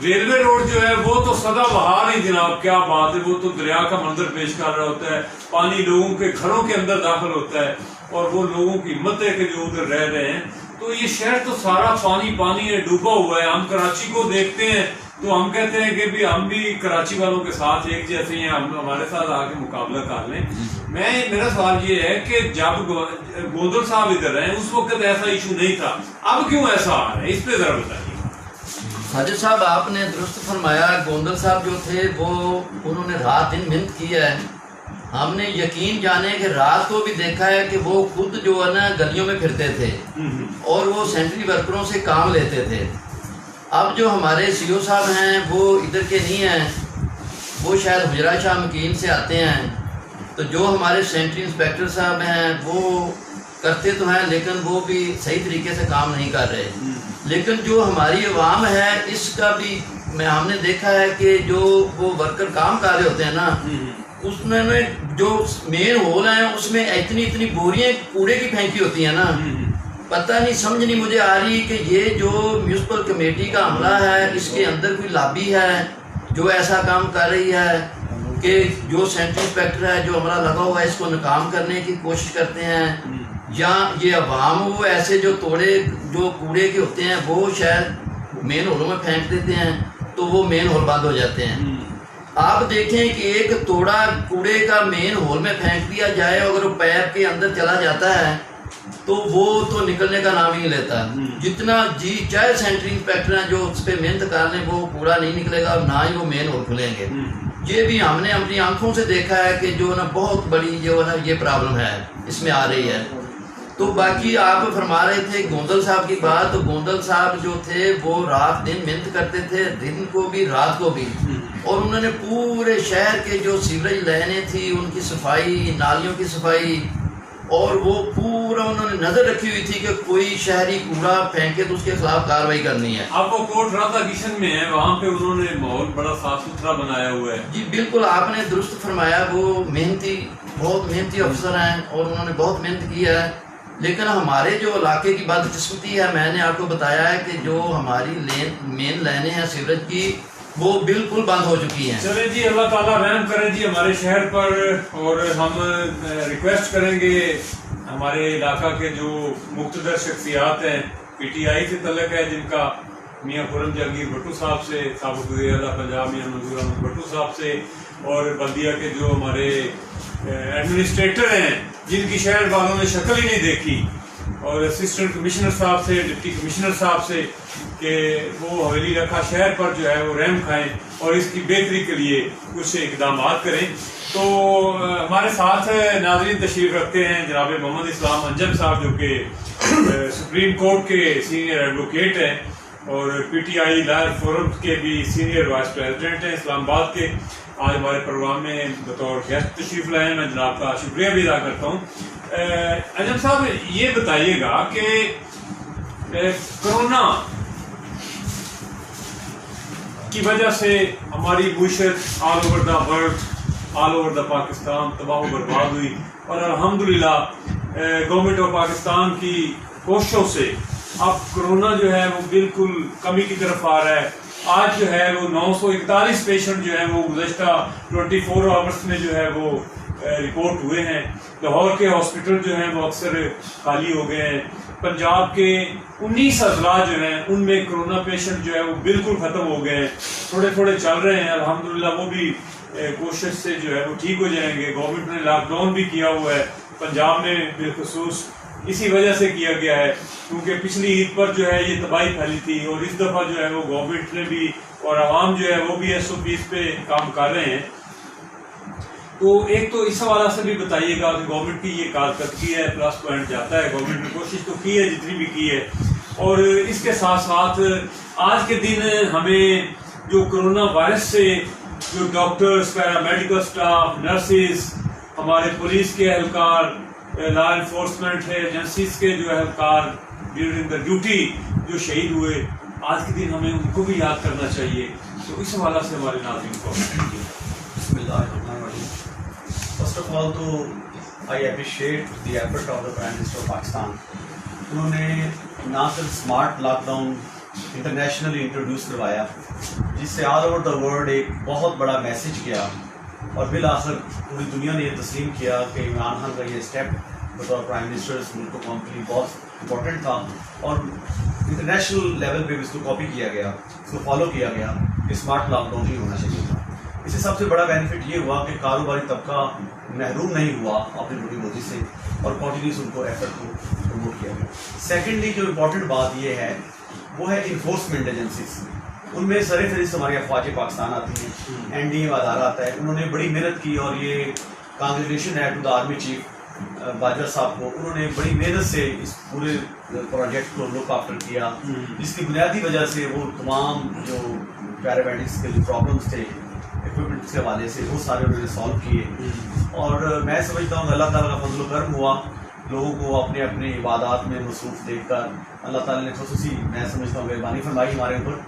ریلوے روڈ جو ہے وہ تو سدا بہار ہی جناب، کیا بات ہے، وہ تو دریا کا منظر پیش کر رہا ہوتا ہے، پانی لوگوں کے گھروں کے اندر داخل ہوتا ہے اور وہ لوگوں کی ہمت ہے کہ جو ادھر رہ رہے ہیں۔ تو یہ شہر تو سارا پانی پانی ہے، ڈوبا ہوا ہے۔ ہم کراچی کو دیکھتے ہیں تو ہم کہتے ہیں کہ بھی ہم بھی کراچی والوں کے ساتھ ایک جیسے ہیں، ہم ہمارے ساتھ آ کے مقابلہ کر لیں۔ میرا سوال یہ ہے کہ جب گوندل صاحب ادھر ہیں اس وقت ایسا ایشو نہیں تھا، اب کیوں ایسا آ رہا ہے، اس پہ ذرا بتائیے۔ ساجد صاحب آپ نے درست فرمایا، گوندل صاحب جو تھے وہ انہوں نے رات دن محنت کی ہے۔ ہم نے یقین جانے کہ رات کو بھی دیکھا ہے کہ وہ خود جو ہے نا گلیوں میں پھرتے تھے اور وہ سینٹری ورکروں سے کام لیتے تھے۔ اب جو ہمارے سی او صاحب ہیں وہ ادھر کے نہیں ہیں، وہ شاید حجرہ شاہ مکین سے آتے ہیں، تو جو ہمارے سینٹری انسپیکٹر صاحب ہیں وہ کرتے تو ہیں لیکن وہ بھی صحیح طریقے سے کام نہیں کر رہے۔ لیکن جو ہماری عوام ہے اس کا بھی ہم نے دیکھا ہے کہ جو وہ ورکر کام کر رہے ہوتے ہیں نا، اس میں جو مین ہول ہیں اس میں اتنی بوریاں کوڑے کی پھینکی ہوتی ہیں نا، پتہ نہیں سمجھ نہیں مجھے آ رہی کہ یہ جو میونسپل کمیٹی کا عملہ ہے اس کے اندر کوئی لابی ہے جو ایسا کام کر رہی ہے کہ جو سینٹری انسپیکٹر ہے جو عملہ لگا ہوا ہے اس کو ناکام کرنے کی کوشش کرتے ہیں، یا یہ عوام وہ ایسے جو توڑے جو کوڑے کے ہوتے ہیں وہ شاید مین ہولوں میں پھینک دیتے ہیں تو وہ مین ہول بند ہو جاتے ہیں۔ آپ دیکھیں کہ ایک توڑا کوڑے کا مین ہول میں پھینک دیا جائے، اگر وہ پیپ کے اندر چلا جاتا ہے تو وہ تو نکلنے کا نام ہی نہیں لیتا، جتنا جی چاہے سینٹری انسپیکٹر ہیں جو اس پہ محنت کر لیں وہ کوڑا نہیں نکلے گا، نہ ہی وہ مین ہول کھلیں گے۔ یہ بھی ہم نے اپنی آنکھوں سے دیکھا ہے کہ جو نا بہت بڑی جو ہے نا یہ پرابلم ہے اس میں آ رہی ہے۔ تو باقی آپ فرما رہے تھے گوندل صاحب کی بات، تو گوندل صاحب جو تھے وہ رات دن محنت کرتے تھے، دن کو بھی رات کو بھی، اور انہوں نے پورے شہر کے جو سیوریج لائنیں تھی ان کی صفائی، نالیوں کی صفائی، اور وہ پورا انہوں نے نظر رکھی ہوئی تھی کہ کوئی شہری کوڑا پھینکے تو اس کے خلاف کارروائی کرنی ہے۔ آپ وہ کوٹ راتا کشن میں ہے، وہاں پہ انہوں نے ماحول بڑا صاف ستھرا بنایا ہوا ہے۔ جی بالکل آپ نے درست فرمایا، وہ محنتی، بہت محنتی افسر ہیں اور انہوں نے بہت محنت کی ہے، لیکن ہمارے جو علاقے کی بدقسمتی ہے، میں نے آپ کو بتایا ہے کہ جو ہماری مین لائنیں ہیں سیوریج کی وہ بالکل بند ہو چکی ہیں۔ چلیں جی، اللہ تعالیٰ رحم کرے جی ہمارے شہر پر، اور ہم ریکویسٹ کریں گے ہمارے علاقہ کے جو مقتدر شخصیات ہیں، پی ٹی آئی سے تعلق ہے، جن کا میاں خرم جہانگیر بھٹو صاحب سے، سابق وزیر اعلیٰ پنجاب میاں منظور احمد بھٹو صاحب سے، اور بلدیہ کے جو ہمارے ایڈمنسٹریٹر ہیں جن کی شہر والوں نے شکل ہی نہیں دیکھی، اور اسسٹنٹ کمشنر صاحب سے، ڈپٹی کمشنر صاحب سے، کہ وہ حویلی رکھا شہر پر جو ہے وہ رحم کھائیں اور اس کی بہتری کے لیے کچھ اقدامات کریں۔ تو ہمارے ساتھ ناظرین تشریف رکھتے ہیں جناب محمد اسلام انجم صاحب، جو کہ سپریم کورٹ کے سینئر ایڈوکیٹ ہیں اور P T I lawyer forum کے بھی سینئر وائس پریزیڈنٹ ہیں اسلام آباد کے۔ آج ہمارے پروگرام میں بطور گیسٹ تشریف لائے ہیں، میں جناب کا شکریہ بھی ادا کرتا ہوں۔ انجم صاحب یہ بتائیے گا کہ کرونا کی وجہ سے ہماری معیشت all over the world, all over the Pakistan تباہ و برباد ہوئی، اور الحمدللہ گورنمنٹ آف پاکستان کی کوششوں سے اب کرونا جو ہے وہ بالکل کمی کی طرف آ رہا ہے۔ آج جو ہے وہ 941 پیشنٹ جو ہیں وہ گزشتہ 24 آورس میں جو ہے وہ رپورٹ ہوئے ہیں۔ لاہور کے ہاسپٹل جو ہیں وہ اکثر خالی ہو گئے ہیں۔ پنجاب کے 19 اضلاع جو ہیں ان میں کرونا پیشنٹ جو ہے وہ بالکل ختم ہو گئے ہیں، تھوڑے تھوڑے چل رہے ہیں، الحمدللہ وہ بھی کوشش سے جو ہے وہ ٹھیک ہو جائیں گے۔ گورنمنٹ نے لاک ڈاؤن بھی کیا ہوا ہے، پنجاب میں بالخصوص اسی وجہ سے کیا گیا ہے کیونکہ پچھلی عید پر جو ہے یہ تباہی پھیلی تھی، اور اس دفعہ جو ہے وہ گورنمنٹ نے بھی اور عوام جو ہے وہ بھی SOPs پہ کام کر رہے ہیں۔ تو ایک تو اس حوالہ سے بھی بتائیے گا کہ گورنمنٹ کی یہ کارکردگی ہے، پلس پوائنٹ جاتا ہے، گورنمنٹ نے کوشش تو کی ہے جتنی بھی کی ہے، اور اس کے ساتھ ساتھ آج کے دن ہمیں جو کرونا وائرس سے جو ڈاکٹرز، پیرامیڈیکل سٹاف، نرسز، ہمارے پولیس کے اہلکار، لا انفورسمنٹ ایجنسیز کے جو اہلکار ڈیورنگ دا ڈیوٹی جو شہید ہوئے، آج کے دن ہمیں ان کو بھی یاد کرنا چاہیے۔ تو اس حوالہ سے ہمارے ناظرین کو بسم اللہ الرحمن الرحیم۔ فرسٹ آف آل تو I appreciate the effort of the prime minister of Pakistan. انہوں نے نہ صرف smart lockdown internationally introduce کروایا، جس سے آل اوور دا ورلڈ ایک بہت بڑا میسج گیا، اور بالآخر پوری دنیا نے یہ تسلیم کیا کہ عمران خان کا یہ اسٹیپ بطور پرائم منسٹر اس ملک کو بہت امپورٹنٹ تھا، اور انٹرنیشنل لیول پہ بھی اس کو کاپی کیا گیا، اس کو فالو کیا گیا کہ اسمارٹ لاک ڈاؤن ہی ہونا چاہیے تھا۔ اس سے سب سے بڑا بینیفٹ یہ ہوا کہ کاروباری طبقہ محروم نہیں ہوا اپنی روٹی روزی سے، اور کنٹینیوس ان کو ایفرٹ کو پروموٹ کیا گیا۔ سیکنڈلی جو امپورٹنٹ بات یہ ہے وہ ہے انفورسمنٹ ایجنسیز، ان میں سر فہرست ہماری افواج پاکستان آتی ہیں، NDA ادارہ آتا ہے۔ انہوں نے بڑی محنت کی، اور یہ کانگریچولیشن ہے to the army chief Bajwa صاحب کو، انہوں نے بڑی محنت سے اس پورے پروجیکٹ کو لک آفٹر کیا، جس کی بنیادی وجہ سے وہ تمام جو پیرامیڈکس کے جو پرابلمس تھے اکوپمنٹس کے حوالے سے وہ سارے انہوں نے سالو کیے، اور میں سمجھتا ہوں کہ اللہ تعالیٰ کا فضل و کرم ہوا، لوگوں کو اپنے اپنے عبادات میں مصروف دیکھ کر اللہ تعالیٰ نے خصوصی میں سمجھتا ہوں مہربانی فرمائی ہمارے اوپر،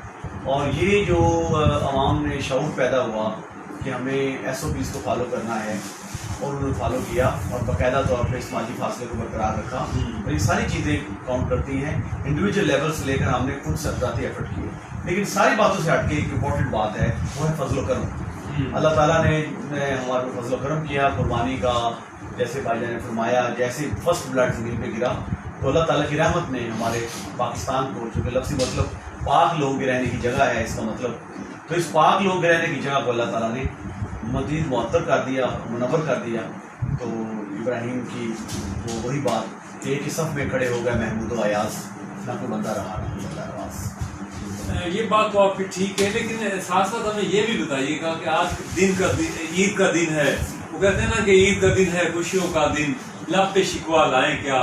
اور یہ جو عوام نے شعور پیدا ہوا کہ ہمیں SOPs کو فالو کرنا ہے، اور انہوں نے فالو کیا، اور باقاعدہ طور پہ سماجی فاصلے کو برقرار رکھا، اور یہ ساری چیزیں کاؤنٹ کرتی ہیں۔ انڈیویجول لیول سے لے کر ہم نے خود ذاتی ایفرٹ کیے، لیکن ساری باتوں سے ہٹ کے ایک امپورٹنٹ بات ہے، وہ ہے فضل و کرم۔ اللہ تعالیٰ نے ہمارے فضل و کرم کیا، قربانی کا، جیسے بھائی جان نے فرمایا، جیسے فرسٹ بلڈ زمین پہ گرا تو اللہ تعالیٰ کی رحمت نے ہمارے پاکستان کو، جو کہ لفظی مطلب پاک لوگوں کے رہنے کی جگہ ہے اس کا مطلب، تو اس پاک لوگوں کے رہنے کی جگہ کو اللہ تعالیٰ نے مزید معطر کر دیا، منور کر دیا۔ تو ابراہیم کی وہ وہی بات کہ ایک صف میں کھڑے ہو گئے محمود و ایاز، نہ کوئی بندہ رہا نہ کوئی بندہ آواز۔ یہ بات تو آپ کی ٹھیک ہے، لیکن ساتھ ساتھ ہمیں یہ بھی بتائیے گا کہ آج عید کا دن ہے، وہ کہتے ہیں نا کہ عید کا دن ہے خوشیوں کا دن، لب پہ شکوہ لائیں کیا،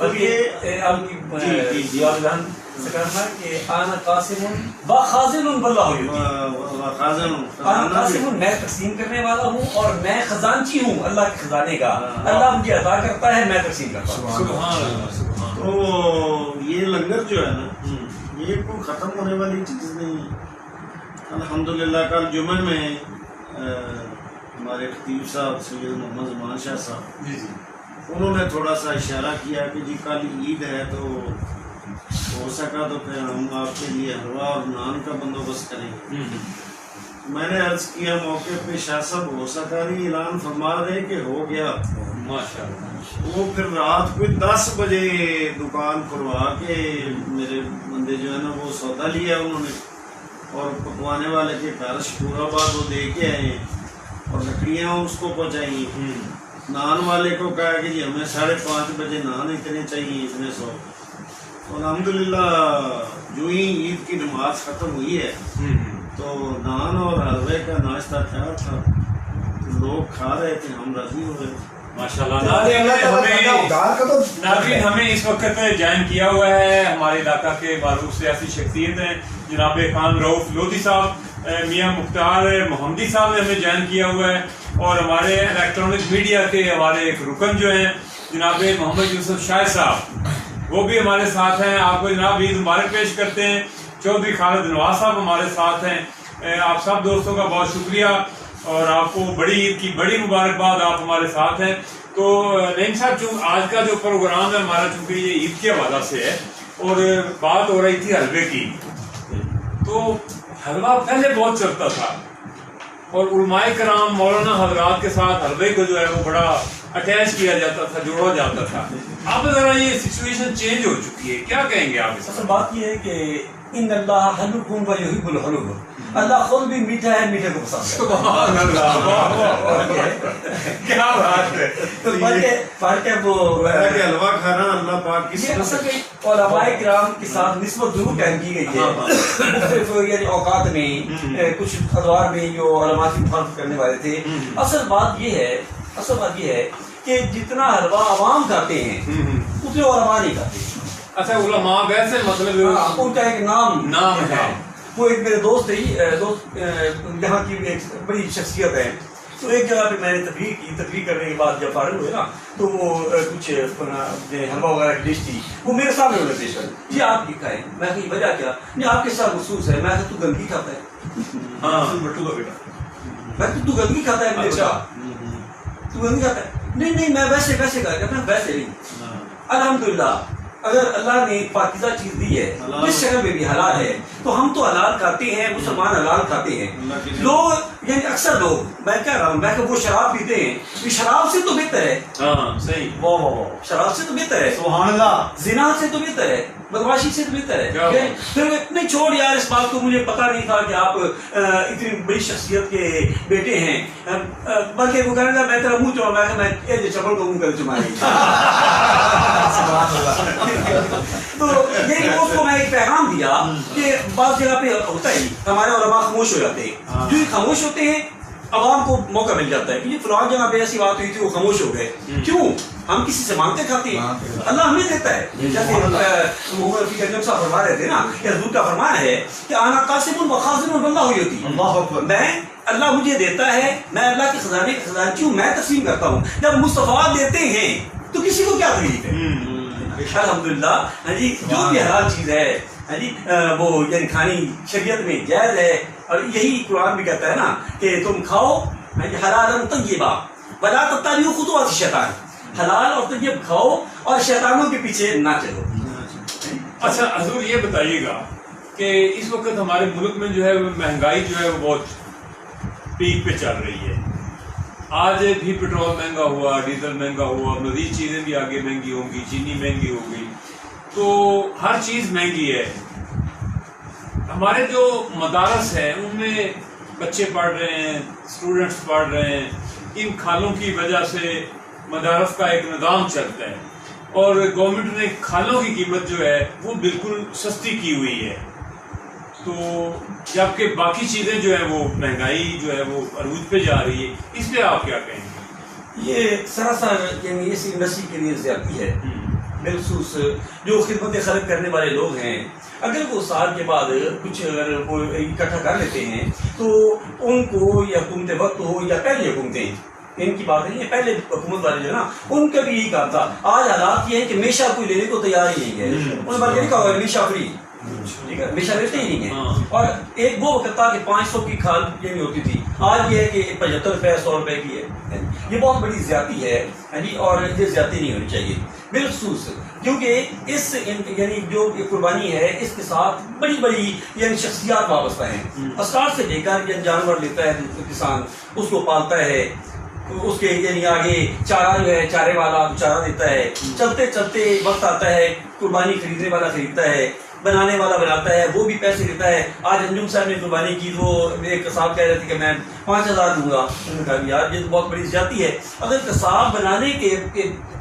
بلکہ آپ کی دیوال جان سے کرنا کہ آنا قاسم و خازن باللہ آنا قاسم میں تقسیم کرنے والا ہوں اور میں خزانچی ہوں اللہ کے خزانے کا. اللہ مجھے عطا کرتا ہے میں تقسیم کرتا ہوں. سبحان اللہ. تو یہ لنگر جو ہے نا یہ کوئی ختم ہونے والی چیز نہیں ہے. الحمدللہ کل جمعہ میں ہمارے خطیب صاحب سید محمد زمان شاہ صاحب انہوں نے تھوڑا سا اشارہ کیا کہ جی کل عید ہے تو ہو سکا تو پھر ہم آپ کے لیے حلوہ اور نان کا بندوبست کریں. میں نے عرض کیا موقع پہ شاہ صاحب ہو سکا نہیں اعلان فرما رہے کہ ہو گیا. وہ پھر رات کو 10 بجے دکان کھلوا کے میرے بندے جو ہے نا وہ سودا لیا انہوں نے اور پکوانے والے کے گھر شکور آباد وہ دے کے آئے اور لکڑیاں اس کو پہنچائی. نان والے کو کہا کہ جی ہمیں 5:30 بجے نان اتنے چاہیے اتنے 100. الحمدللہ جو ہی عید کی نماز ختم ہوئی ہے تو نان اور حلوے کا ناشتہ تیار تھا. لوگ کھا رہے تھے ہم راضی ہو رہے تھے. ناظرین ہمیں اس وقت جوائن کیا ہوا ہے ہمارے علاقہ کے معروف سیاسی شخصیت ہیں جناب خان رؤف لودھی صاحب. میاں مختار محمدی صاحب نے ہمیں جوائن کیا ہوا ہے اور ہمارے الیکٹرانک میڈیا کے ہمارے ایک رکن جو ہیں جناب محمد یوسف شاہ صاحب وہ بھی ہمارے ساتھ ہیں. آپ کو جناب عید مبارک پیش کرتے ہیں. چودھری خالد نواز صاحب ہمارے ساتھ ہیں. آپ سب دوستوں کا بہت شکریہ اور آپ کو بڑی عید کی بڑی مبارکباد. آپ ہمارے ساتھ ہیں. تو نعیم صاحب چونکہ آج کا جو پروگرام ہے ہمارا چونکہ یہ عید کے حوالہ سے ہے اور بات ہو رہی تھی حلوے کی تو حلوہ پہلے بہت چلتا تھا اور علماء کرام مولانا حضرات کے ساتھ حلوے کو جو ہے وہ بڑا اٹیچ کیا جاتا تھا جوڑا جاتا تھا. اب ذرا یہ سچویشن چینج ہو چکی ہے کیا کہیں گے آپ؟ اصل بات یہ ہے کہ ان اللہ حلوق و یحب الحلوق. اللہ خود بھی میٹھا ہے میٹھے کو پسند ہے. سبحان اللہ کیا بات ہے. تو فرق ہے وہ حلوہ کھانا اللہ پاک کی یہ اصل میں علماء کرام کے ساتھ نسبت ضرور قائم کی گئی ہے. مختلف یعنی اوقات میں کچھ ادوار میں جو علماء کی مخالفت کرنے والے تھے. اصل بات یہ ہے کہ جتنا حلوہ عوام کھاتے ہیں اتنے علماء نہیں کھاتے. اچھا علماء ویسے مطلب ان کا ایک نام ہے. وہ ایک میرے دوست یہاں کی ایک بڑی شخصیت ہے. تو ایک جگہ پہ میں نے تقریر کرنے کے بعد جب فارغ ہوئے نا تو وہ کچھ حلوہ وغیرہ کی ڈش تھی وہ میرے سامنے انہوں نے پیش کر جی آپ یہ کھائیں. میں کہ وجہ کیا نہیں آپ کے ساتھ مخصوص ہے. میں تو گندگی کھاتا ہے. ہاں بٹو کا بیٹا میں تو گندگی کھاتا ہے. تو گندگی کھاتا ہے. نہیں میں ویسے کہا ویسے نہیں. الحمدللہ اگر اللہ نے پاکیزہ چیز دی ہے اس شکل میں بھی حلال ہے تو ہم تو حلال کھاتے ہیں. مسلمان حلال کھاتے ہیں. لوگ یعنی اکثر لوگ میں کہہ رہا ہوں میں کہ وہ شراب پیتے ہیں یہ شراب سے تو بہتر ہے. ہاں صحیح شراب سے تو بہتر ہے. سبحان اللہ. زنا سے تو بہتر ہے. بدماشی سے تو بہتر ہے. پھر نہیں چھوڑ یار اس بات کو مجھے پتا نہیں تھا کہ آپ اتنی بڑی شخصیت کے بیٹے ہیں. بلکہ وہ کہنے کا میں تیرا منہ چوڑا میں چپل کو منہ کر چمائی. تو یہی اس کو میں ایک پیغام دیا کہ بعض جگہ پہ ہوتا ہی ہمارے علماء خاموش ہو جاتے ہیں. جو خاموش ہوتے ہیں عوام کو موقع مل جاتا ہے کہ فلاں جگہ پہ ایسی بات ہوئی تھی وہ خاموش ہو گئے. کیوں؟ ہم کسی سے مانگتے کھاتے ہیں. اللہ ہمیں دیتا ہے. جیسے محمد رفیق انجم صاحب فرما رہے تھے نا کہ حضور کا فرمان ہے کہ آنا قاسم و خازن باللہ ہوئی ہوتی. میں اللہ مجھے دیتا ہے میں اللہ کے خزانے کا خزانچی ہوں میں تقسیم کرتا ہوں. جب مصطفیٰ دیتے ہیں تو کسی کو کیا تکلیف ہے. الحمدللہ ہاں جی جو بھی حلال چیز ہے ہاں جی وہ یعنی کھانی شریعت میں جائز ہے. اور یہی قرآن بھی کہتا ہے نا کہ تم کھاؤ حلالا طیبا ولا تتبعوا خطوات الشیطان. حلال اور طیب کھاؤ اور شیطانوں کے پیچھے نہ چلو. اچھا حضور یہ بتائیے گا کہ اس وقت ہمارے ملک میں جو ہے مہنگائی جو ہے وہ بہت پیک پہ چل رہی ہے. آج بھی پیٹرول مہنگا ہوا ڈیزل مہنگا ہوا مزید چیزیں بھی آگے مہنگی ہوں گی چینی مہنگی ہو گئی تو ہر چیز مہنگی ہے. ہمارے جو مدارس ہیں ان میں بچے پڑھ رہے ہیں اسٹوڈنٹس پڑھ رہے ہیں. ان کھالوں کی وجہ سے مدارس کا ایک نظام چلتا ہے اور گورنمنٹ نے کھالوں کی قیمت جو ہے وہ بالکل سستی کی ہوئی ہے. تو جبکہ باقی چیزیں جو ہیں وہ مہنگائی جو ہے وہ عروج پہ جا رہی ہے. اس پہ آپ کیا کہیں گے؟ یہ سراسر یعنی اس انڈسٹری کے لیے زیادتی ہے. بالخصوص جو خدمت خلق کرنے والے لوگ ہیں، اگر وہ سال کے بعد کچھ اگر وہ اکٹھا کر لیتے ہیں تو ان کو یہ حکومت وقت ہو یا پہلی حکومتیں، ان کی بات نہیں ہے، پہلے حکومت والے جو ہے نا ان کا بھی یہی کام تھا. آج حالات یہ ہے کہ ہمیشہ کوئی لینے کو تیار ہی نہیں ہے. انہوں نے بات یہ کہا ہوگا ہمیشہ فری، ٹھیک ہے، ہمیشہ لیتے ہی نہیں ہیں. اور ایک وہ وقت تھا کہ 500 کی کھاد یہ ہوتی تھی، آج یہ ہے کہ 75 روپے 100 روپے کی ہے. یہ بہت بڑی زیادتی ہے جی، اور یہ زیادتی نہیں ہونی چاہیے بالخصوص کیونکہ اس یعنی جو قربانی ہے اس کے ساتھ بڑی بڑی یعنی شخصیات وابستہ ہیں. اسٹارٹ سے لے کر جانور لیتا ہے کسان، اس کو پالتا ہے، اس کے یعنی آگے چارہ جو ہے چارے والا چارہ دیتا ہے، چلتے چلتے وقت آتا ہے قربانی خریدنے والا خریدتا ہے، بنانے والا بناتا ہے، وہ بھی پیسے دیتا ہے. آج انجم صاحب نے قربانی کی تو ایک قصاب کہہ رہے تھے کہ میں 5000 دوں گا. انہوں نے کہا یار یہ تو بہت بڑی زیادتی ہے. اگر قصاب بنانے کے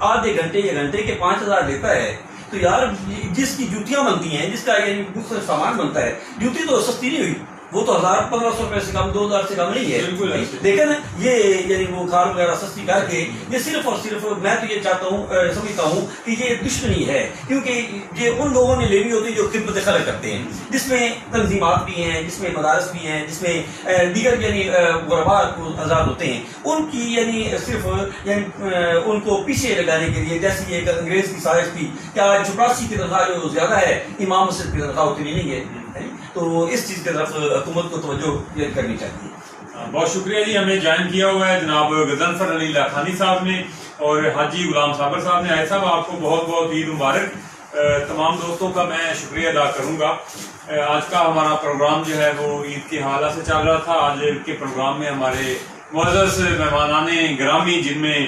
آدھے گھنٹے یا گھنٹے کے 5000 لیتا ہے تو یار جس کی جوتیاں بنتی ہیں، جس کا یعنی مختلف سامان بنتا ہے، جوتی تو سستی نہیں ہوئی، وہ تو 1500 روپے سے کم 2000 سے کم نہیں ہے. لیکن یہ یعنی وہ کھال وغیرہ سستی کر کے یہ صرف اور صرف میں تو یہ چاہتا ہوں سمجھتا ہوں کہ یہ دشمنی ہے، کیونکہ یہ ان لوگوں نے لینی ہوتی ہے جو خدمت خلق کرتے ہیں، جس میں تنظیمات بھی ہیں، جس میں مدارس بھی ہیں، جس میں دیگر یعنی غربا آزاد ہوتے ہیں. ان کی یعنی صرف یعنی ان کو پیچھے لگانے کے لیے، جیسی ایک انگریز کی سازش تھی کہ آج چپراسی کی تنخواہ جو زیادہ ہے امام مسجد کی تنخواہ اتنی نہیں ہے. تو اس چیز کی طرف حکومت کو توجہ کرنی چاہیے. بہت شکریہ جی. ہمیں جوائن کیا ہوا ہے جناب غضنفر علی لاکھانی صاحب نے اور حاجی غلام صابر صاحب نے. آئے صاحب آپ کو بہت بہت عید مبارک. تمام دوستوں کا میں شکریہ ادا کروں گا. آج کا ہمارا پروگرام جو ہے وہ عید کے حوالہ سے چل رہا تھا. آج کے پروگرام میں ہمارے معزز مہمانان گرامی جن میں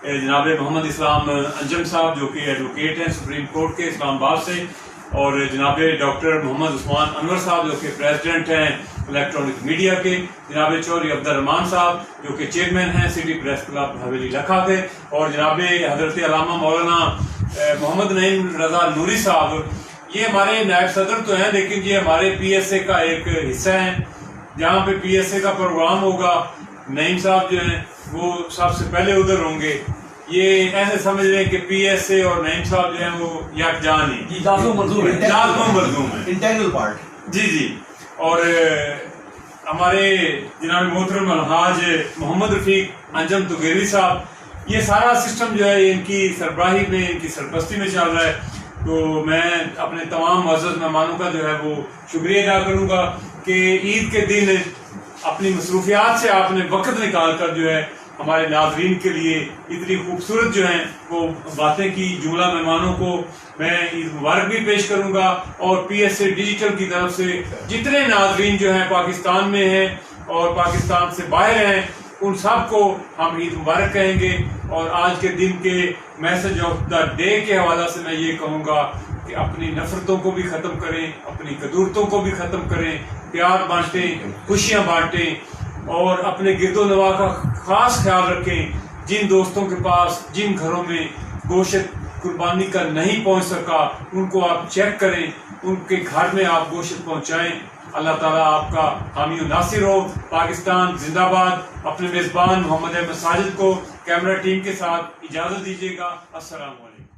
جناب محمد اسلام انجم صاحب جو کہ ایڈوکیٹ ہیں سپریم کورٹ کے اسلام آباد سے، اور جناب ڈاکٹر محمد عثمان انور صاحب جو کہ پریزیڈنٹ ہیں الیکٹرانک میڈیا کے، جناب چودھری عبد الرحمان صاحب جو کہ چیئرمین ہیں سٹی پریس کلب حویلی لکھا کے، اور جناب حضرت علامہ مولانا محمد نعیم رضا نوری صاحب. یہ ہمارے نائب صدر تو ہیں لیکن یہ ہمارے پی ایس اے کا ایک حصہ ہیں. جہاں پہ پی ایس اے کا پروگرام ہوگا نعیم صاحب جو ہیں وہ سب سے پہلے ادھر ہوں گے. یہ ایسے سمجھ رہے ہیں کہ پی ایس اے اور نعیم صاحب جو ہیں وہ یکجان ہی لازم ملزوم ہے. Integral part. جی. اور ہمارے جناب محترم الحاج محمد رفیق انجم توگیروی صاحب، یہ سارا سسٹم جو ہے ان کی سربراہی میں ان کی سرپرستی میں چل رہا ہے. تو میں اپنے تمام معزز مہمانوں کا جو ہے وہ شکریہ ادا کروں گا کہ عید کے دن اپنی مصروفیات سے آپ نے وقت نکال کر جو ہے ہمارے ناظرین کے لیے اتنی خوبصورت جو ہیں وہ باتیں کی. جملہ مہمانوں کو میں عید مبارک بھی پیش کروں گا، اور پی ایس اے ڈیجیٹل کی طرف سے جتنے ناظرین جو ہیں پاکستان میں ہیں اور پاکستان سے باہر ہیں ان سب کو ہم عید مبارک کہیں گے. اور آج کے دن کے میسج آف دا ڈے کے حوالہ سے میں یہ کہوں گا کہ اپنی نفرتوں کو بھی ختم کریں، اپنی قدورتوں کو بھی ختم کریں، پیار بانٹیں، خوشیاں بانٹیں، اور اپنے گرد و نواح کا خاص خیال رکھیں. جن دوستوں کے پاس جن گھروں میں گوشت قربانی کا نہیں پہنچ سکا ان کو آپ چیک کریں، ان کے گھر میں آپ گوشت پہنچائیں. اللہ تعالیٰ آپ کا حامی و ناصر ہو. پاکستان زندہ باد. اپنے میزبان محمد احمد ساجد کو کیمرہ ٹیم کے ساتھ اجازت دیجیے گا. السلام علیکم.